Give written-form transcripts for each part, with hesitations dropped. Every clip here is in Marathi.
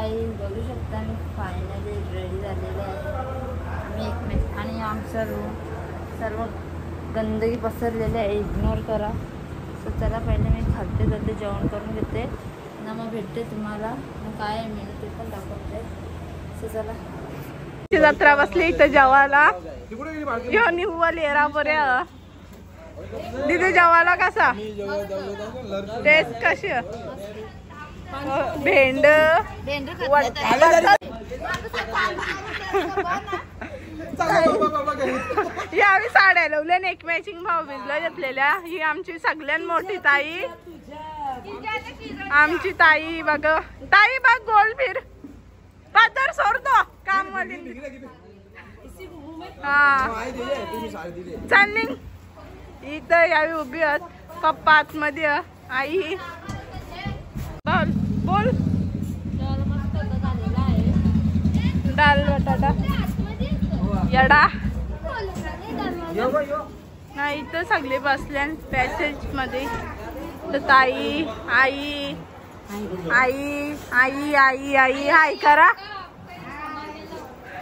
काही बघू शकता मी फायनली रेडी झालेले आहे आम्ही एकमेक आणि आमचा रूम सर्व गंदगी पसरलेली आहे, इग्नोर करा. सो चला पहिले मी खाद्य जेवण करून घेते ना, मग भेटते तुम्हाला. मग काय मेनू ते पण दाखवते. सो चला. जत्रा बसली इथं जेवायला. यो निव्वल येरा बऱ्या दिदी जेवायला कसा टेस्ट कशी भेंड यावेळी साड्या लावल्या एक मॅचिंग भाव भिजला घेतलेल्या. ही आमची सगळ्यात मोठी ताई, आमची ताई बघ. ताई बघ गोल फिर पातर सोडतो काम मध्ये. हा चालली इथं यावी उभी आहेत. पप्पा आतमध्ये, आई बोल बोल. डाल बटाटा येडा नाही. इथं सगळे बसल्या पॅसेज मध्ये. तर ताई आई आई आई आई आई हाय करा.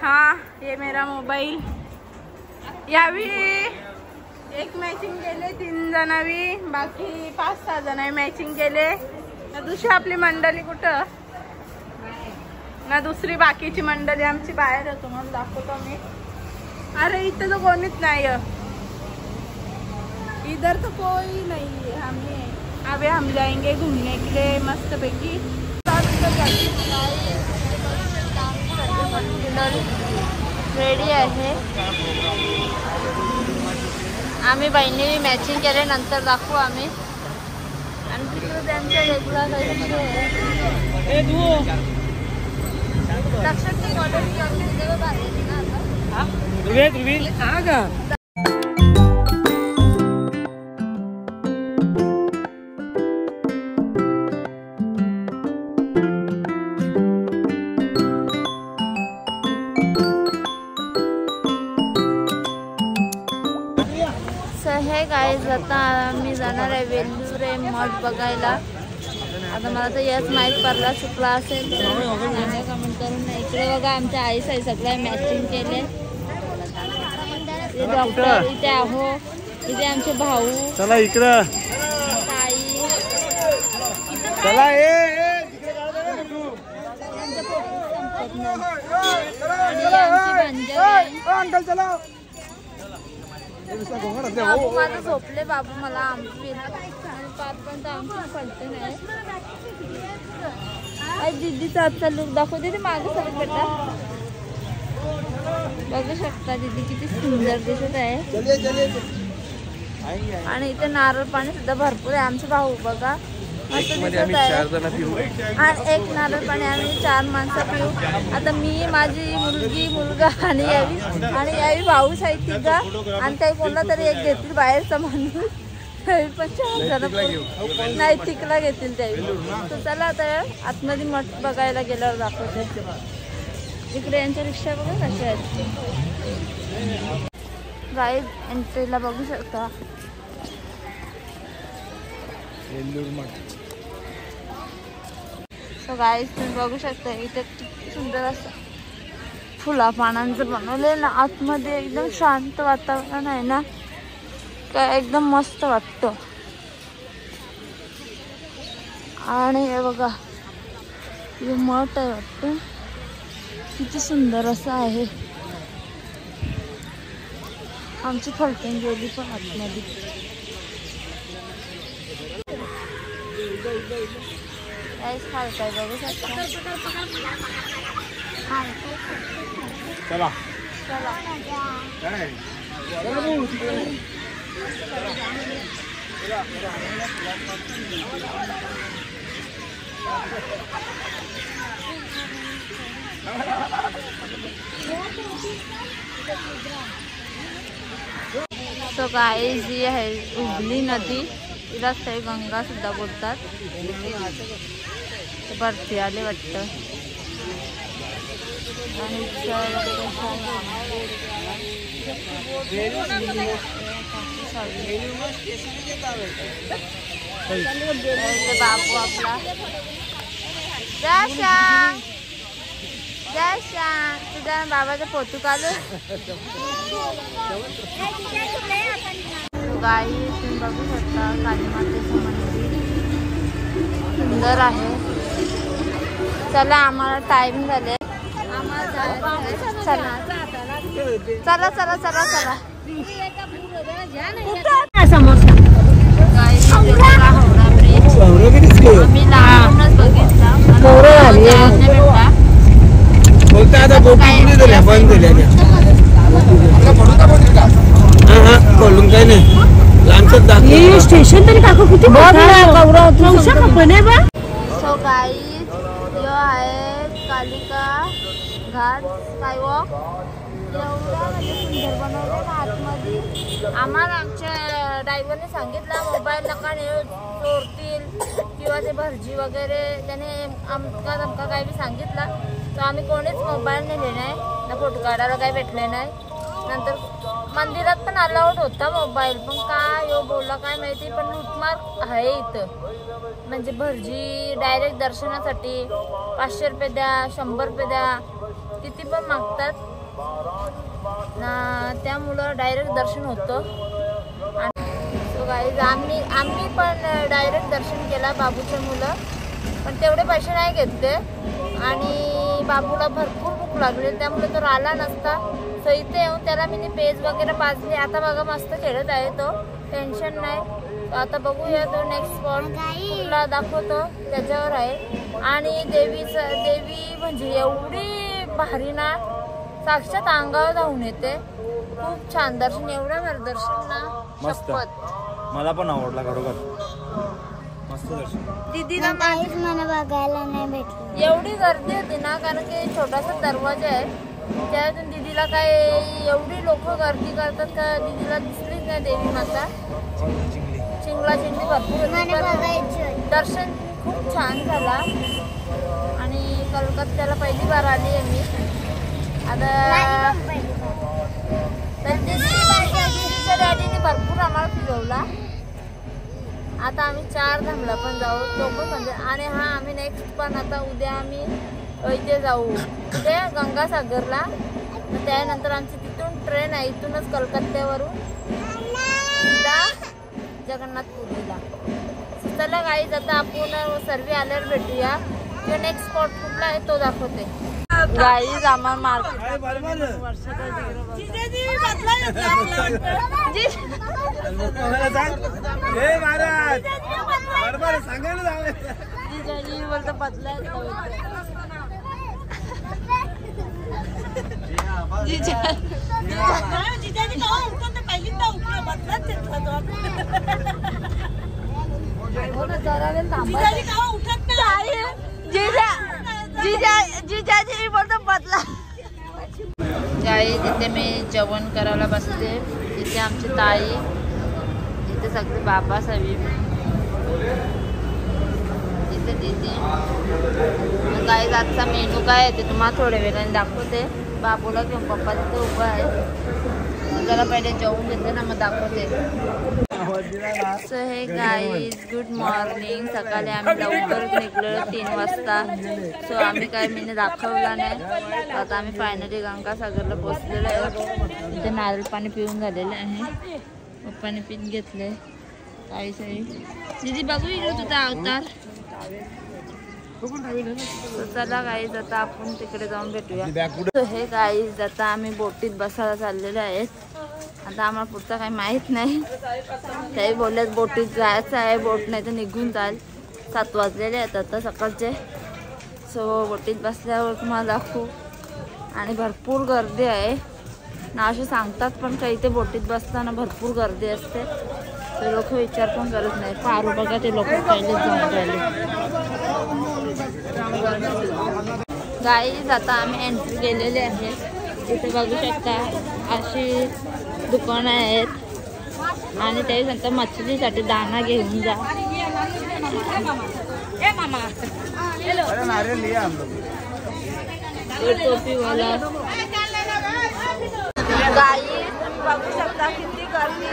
हाँ ये मेरा मोबाईल. यावी एक मॅचिंग केले 3 जणांवी, बाकी 5-6 जण मॅचिंग केले. दुसरी आपली मंडळी कुठं ना, दुसरी बाकीची मंडळी आमची बाहेर आहे. तुम्हाला दाखवतो मी. अरे इथं तो कोणीच नाही, इधर तो कोई नहीं है. अबे हम जाएंगे घूमने के लिए मस्त पैकी. रेडी आहे. आम्ही बहिणी मॅचिंग केले, नंतर दाखवू आम्ही. आणि तिकडे त्यांच्या रेग्युलर लक्षात नाही कॉलेज. हे गाईज आता आम्ही जाणार आहे वेल्लुरे मठ बघायला. आता मला तर याच माहीत पडला, चुकला असेल तर कमेंट करून. इकडे बघा आमच्या आईस आहे, सगळ्या मॅचिंग केले. डॉक्टर इथे आहो, इथे आमचे भाऊ. चला इकडं ताई. चला अंकल चला. बाबू माझं झोपले. बाबू मला आमची पाचपर्यंत आमची पडते नाही. दीदीचा आजचा लुक दाखवते ते मागे सगळं बेटा. बघू शकता दीदी किती सुंदर दिसत आहे. आणि इथे नारळ पाणी सुद्धा भरपूर आहे. आमचे भाऊ बघा मस्त दिसत आहे. आणि एक नारळ पाणी आम्ही 4 माणसं पिऊ. आता मी, माझी मुलगी, मुलगा आणि यावी भाऊस आहे 3. आणि काही बोलला तरी एक घेतील बाहेरचा माणूस. पण 4 जण नाही तिकला घेतील त्यावेळी. तर चला आता आतमध्ये मठ बघायला गेल्यावर दाखवते. इकडे यांच्या रिक्षा बघा कशा आहेत. गाईज एंट्रीला बघू शकता. सो गाईज तुम्ही बघू शकता इथे सुंदर असं फुला पानांचं बनवलेलं ना. आतमध्ये एकदम शांत वातावरण आहे ना, काय एकदम मस्त वाटतं. आणि हे बघा हे मठ आहे वाटतं, किती सुंदर असं आहे. आमची फलटण गेली पण आतमध्ये. काय बघू शकता. चला सो गाईज ही आहे हुगली नदी. तिला काही गंगा सुद्धा बोलतात. भरती आले वाटतं. आणि बाबू आपला जय श्याम तुझ्या बाबाचं पोतू चालू गाई तुम्ही बघू शकता काली मातेचं मंदिर सुंदर आहे. चला आम्हाला टाइम झाले चला चला चला चला चला समोसा हावडा ब्रिज आम्ही लांबूनच बघितला स्टेशन तरी काकू किती सो गाईज यो आहे कालिका घाट स्कायवॉक. एवढा म्हणजे सुंदर बनवलं ना आतमध्ये. आम्हाला आमच्या ड्रायव्हरने सांगितलं मोबाईल नका नेऊ चोरतील किंवा ते भरजी वगैरे त्याने अमका तमका काही बी सांगितलं. तर आम्ही कोणीच मोबाईल नेले नाही ना फोटो काढायला काही भेटले नाही. नंतर मंदिरात पण अलाउड होता मोबाईल पण काय यो बोलला काय माहिती. पण लूटमार आहे इथं म्हणजे भरजी डायरेक्ट दर्शनासाठी 500 रुपये द्या 100 रुपये द्या किती पण मागतात ना त्यामुळं डायरेक्ट दर्शन होतं. सो गाईज आम्ही पण डायरेक्ट दर्शन केला बाबूचे मुलं पण तेवढे पैसे नाही घेतले आणि बाबूला भरपूर भूक लागली त्यामुळे तो आला नसता. सो इथे येऊन त्याला मी पेज वगैरे पाजली. आता बघा मस्त खेळत आहे तो टेन्शन नाही. आता बघूया तो नेक्स्ट स्पॉट कुठला दाखवतो त्याच्यावर आहे. आणि देवी म्हणजे एवढी भारी ना साक्षात अंगावर जाऊन येते. खूप छान दर्शन एवढं भारी दर्शन ना शपथ मला पण आवडला खरोखर मस्त दर्शन. दीदीला काहीच मला बघायला नाही भेटलं. एवढी गर्दी होती ना कारण की छोटासा दरवाजा आहे त्यातून दीदीला काय एवढी लोक गर्दी करतात का दीदीला दिसलीच नाही देवी माता. चिंगला चिंगली भरपूर होती. दर्शन खूप छान झाला आणि कलकत्त्याला पहिली बार आली आहे मी. आता दीदीच्या डॅडीने भरपूर आम्हाला फिरवला. आता आम्ही 4 धामला पण जाऊ तो पण म्हणजे. आणि हा आम्ही नेक्स्ट पण आता उद्या आम्ही इथे जाऊ उद्या गंगासागरला. त्यानंतर आमची तिथून ट्रेन आहे इथूनच कलकत्त्यावरून जगन्नाथपुरीला. चला गाईज आता आपण सर्वे आल्यावर भेटूया. जो नेक्स्ट स्पॉट कुठला आहे तो दाखवते. गाईज आम्हाला मार्केट बोलतो बदलाय जिजाजी बोलतो बदला. तिथे मी जेवण करायला बसते. तिथे आमची ताई तिथे सगळे बाबा साहेब तिथे दीदी. काय आजचा मेनू काय आहे ते तुम्हाला थोड्या वेळाने दाखवते. बाबूला घेऊन पप्पा तिथे उभा आहे. जरा पहिले जेवून घेते ना मग दाखवते. सो हे गाईज गुड मॉर्निंग. सकाळी आम्ही लवकरच निघलो 3 वाजता. सो आम्ही काय मी दाखवला नाही. आता आम्ही फायनली गंगासागरला पोचलेलो आहे. इथे नारळ पाणी पिऊन झालेलं आहे. पप्पाने पिऊन घेतले. काही सही दीदी बघू इकडे तुझा अवतार. चला गाईज आता आपण तिकडे जाऊन भेटूया. हे गाईज आता आम्ही बोटीत बसायला चाललेले आहेत. आता आम्हाला पुढचं काही माहीत नाही. त्याही बोलल्यात बोटीत जायचं आहे. बोट नाही तर निघून जाईल. 7 वाजलेले आहेत आता सकाळचे. सो बोटीत बसल्यावर तुम्हाला दाखवू. आणि भरपूर गर्दी आहे ना असे सांगतात पण काही ते बोटीत बसताना भरपूर गर्दी असते. ते लोक विचार पण करत नाही. पारू बघा ते लोक पहिलेच जाऊन राहिले. गाईज आता आम्ही एंट्री केलेली आहे. इथे बघू शकता अशी दुकानं आहेत आणि त्यानंतर मछलीसाठी दाना घेऊन जा. टोपीवाला गाई बघू शकता किती गर्दी.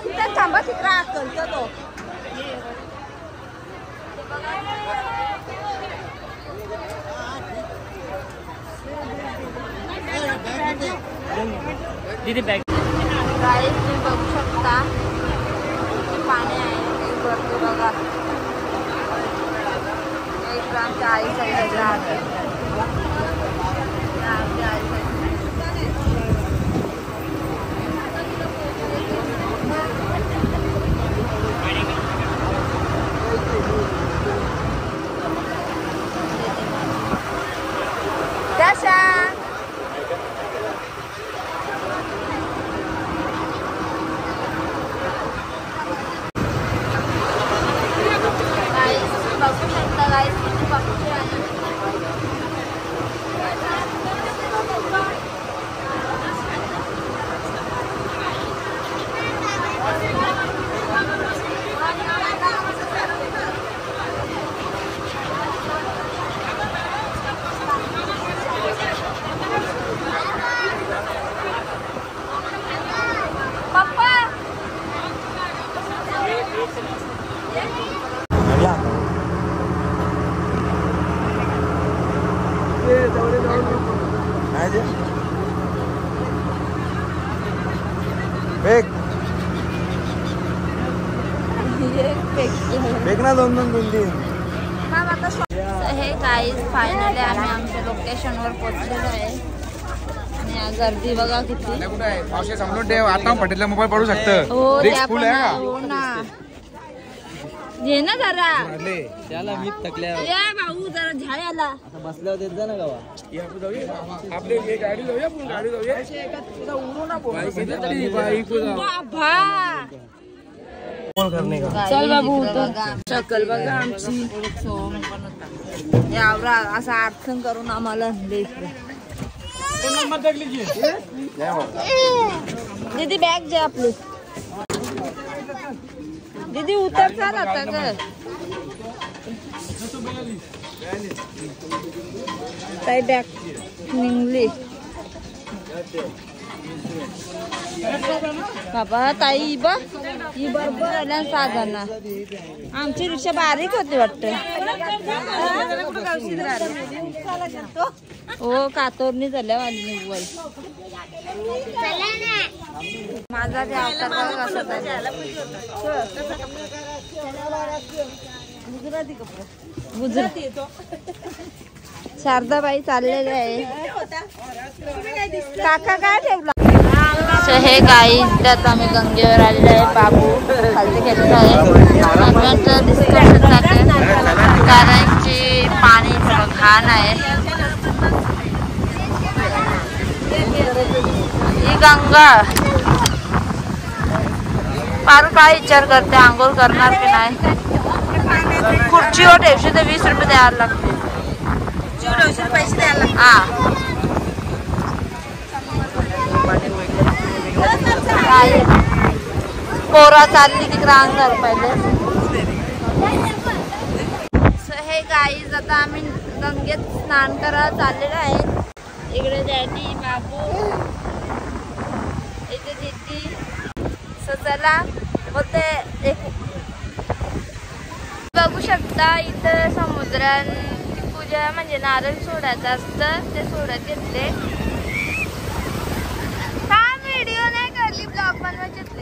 इथे थांबा तिकडे करतो तो. दीदी बॅग गाईस तुम्ही बघू शकता पाणी आहे भरपूर बघा. एक आमच्या आई साईड राहते. आमच्या आई साईड ना 2-2-3 हे गाईज फायनली आम्ही आमच्या लोकेशनवर पोहोचलेलो आहे. आणि गर्दी बघा किती. पावसाळ्यात समजून ठेव आता पटेलला मोबाईल पडू शकतं. हो रिस्क फुल आहे का? हो ना घे ना जरा. त्याला मी थकल्या या भाऊ जरा झाड आला बसल्यावर देत जा ना गावा. आपली गाडी जाऊया पण गाडी जाऊया उडू ना चल बाबू शकल बघा आमची. यावरा असा अडचण करून आम्हाला दीदी बॅग जे आपली दीदी उतर चाल आता ग. ताई बॅग निघली बाबा. ताई बघ ही बरोबर आल्या 6 जण. आमची रिक्षा बारीक होती वाटतं. हो कातोरणी झाल्या वाली निघवाय. माझा बी अवतार बघा कसा गुजराती शारदाबाई चाललेले आहे. काका काय ठेवला. हे गाई त्यात आम्ही गंगेवर आलेलो आहे. बाबू खालती खेळत आहे. हसबंडचं डिस्कशन चालू आहे कारण की पाणी थोडं घाण आहे. ही गंगा फार काय विचार करते आंघोळ करणार की नाही. खुर्चीवर ठेवशी तर 20 रुपये द्यायला लागते. पैसे द्यायला हा पोरा चालली तिकडे अंधार पहिले. हे गाईज आता आम्ही गंगेत स्नान करायला चाललेलो आहे. इकडे डॅडी बाबू इथे दीदी. चला बोलते बघू शकता इथं समुद्रात पूजा म्हणजे नारळ सोडायचं असतं ते सोडत घेतले. व्हिडिओ नाही करली ब्लॉग बनवायचे.